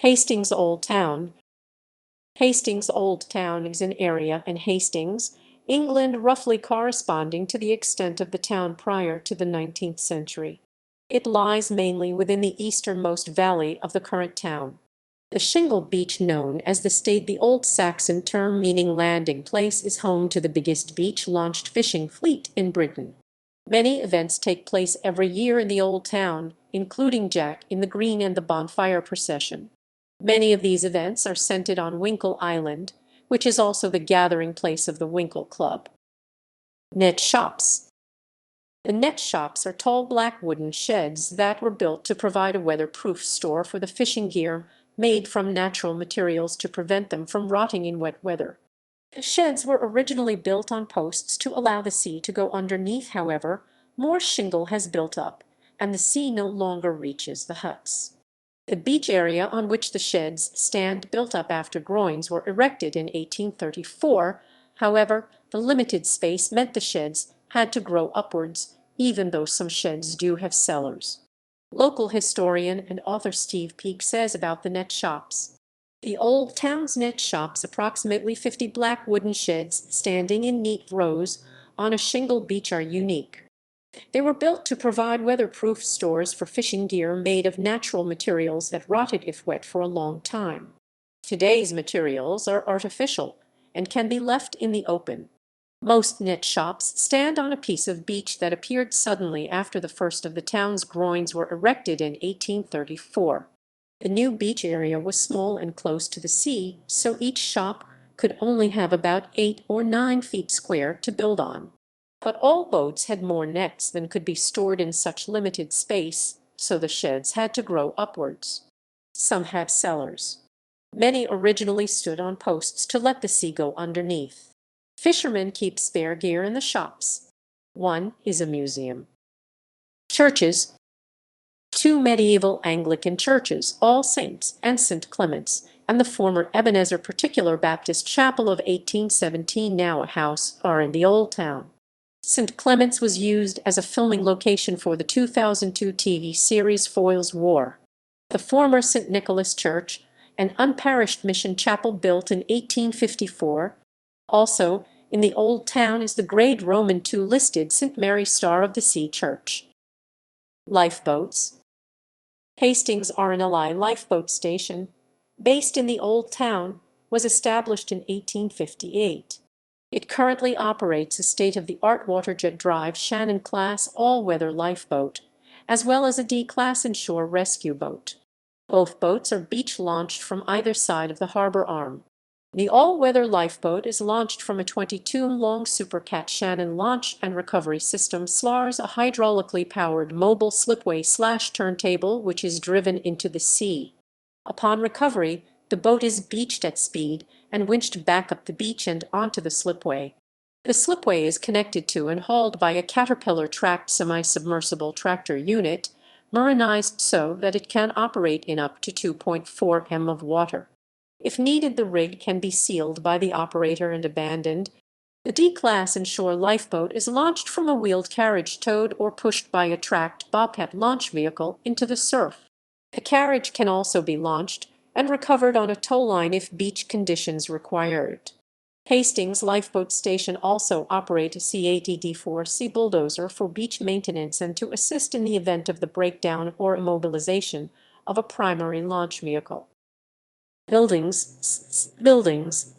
Hastings Old Town. Hastings Old Town is an area in Hastings, England, roughly corresponding to the extent of the town prior to the 19th century. It lies mainly within the easternmost valley of the current town. The shingle beach known as the Stade, the old Saxon term meaning landing place, is home to the biggest beach-launched fishing fleet in Britain. Many events take place every year in the Old Town, including Jack in the Green and the Bonfire Procession. Many of these events are centered on Winkle Island, which is also the gathering place of the Winkle Club. Net shops. The net shops are tall black wooden sheds that were built to provide a weatherproof store for the fishing gear made from natural materials to prevent them from rotting in wet weather. The sheds were originally built on posts to allow the sea to go underneath. However, more shingle has built up, and the sea no longer reaches the huts. The beach area on which the sheds stand, built up after groins were erected in 1834. However, the limited space meant the sheds had to grow upwards, even though some sheds do have cellars. Local historian and author Steve Peake says about the net shops. The Old Town's net shops, approximately 50 black wooden sheds standing in neat rows on a shingle beach, are unique. They were built to provide weatherproof stores for fishing gear made of natural materials that rotted if wet for a long time. Today's materials are artificial and can be left in the open. Most net shops stand on a piece of beach that appeared suddenly after the first of the town's groins were erected in 1834. The new beach area was small and close to the sea, so each shop could only have about 8 or 9 feet square to build on. But all boats had more nets than could be stored in such limited space, so the sheds had to grow upwards. Some had cellars. Many originally stood on posts to let the sea go underneath. Fishermen keep spare gear in the shops. One is a museum. Churches. 2 medieval Anglican churches, All Saints and St. Clement's, and the former Ebenezer Particular Baptist Chapel of 1817, now a house, are in the Old Town. St. Clement's was used as a filming location for the 2002 TV series Foyle's War. The former St. Nicholas Church, an unparished mission chapel built in 1854. Also, in the Old Town is the grade Roman II listed St. Mary Star of the Sea Church. Lifeboats. Hastings RNLI Lifeboat Station, based in the Old Town, was established in 1858. It currently operates a state-of-the-art waterjet drive Shannon-class all-weather lifeboat, as well as a D-class inshore rescue boat. Both boats are beach-launched from either side of the harbor arm. The all-weather lifeboat is launched from a 22-long Supercat Shannon launch and recovery system SLARS, a hydraulically powered mobile slipway/turntable which is driven into the sea. Upon recovery, the boat is beached at speed and winched back up the beach and onto the slipway. The slipway is connected to and hauled by a Caterpillar-tracked semi-submersible tractor unit, marinized so that it can operate in up to 2.4 m of water. If needed, the rig can be sealed by the operator and abandoned. The D-class inshore lifeboat is launched from a wheeled carriage towed or pushed by a tracked bobcat launch vehicle into the surf. The carriage can also be launched and recovered on a tow line if beach conditions required. Hastings Lifeboat Station also operates a CATD-4C bulldozer for beach maintenance and to assist in the event of the breakdown or immobilization of a primary launch vehicle. Buildings.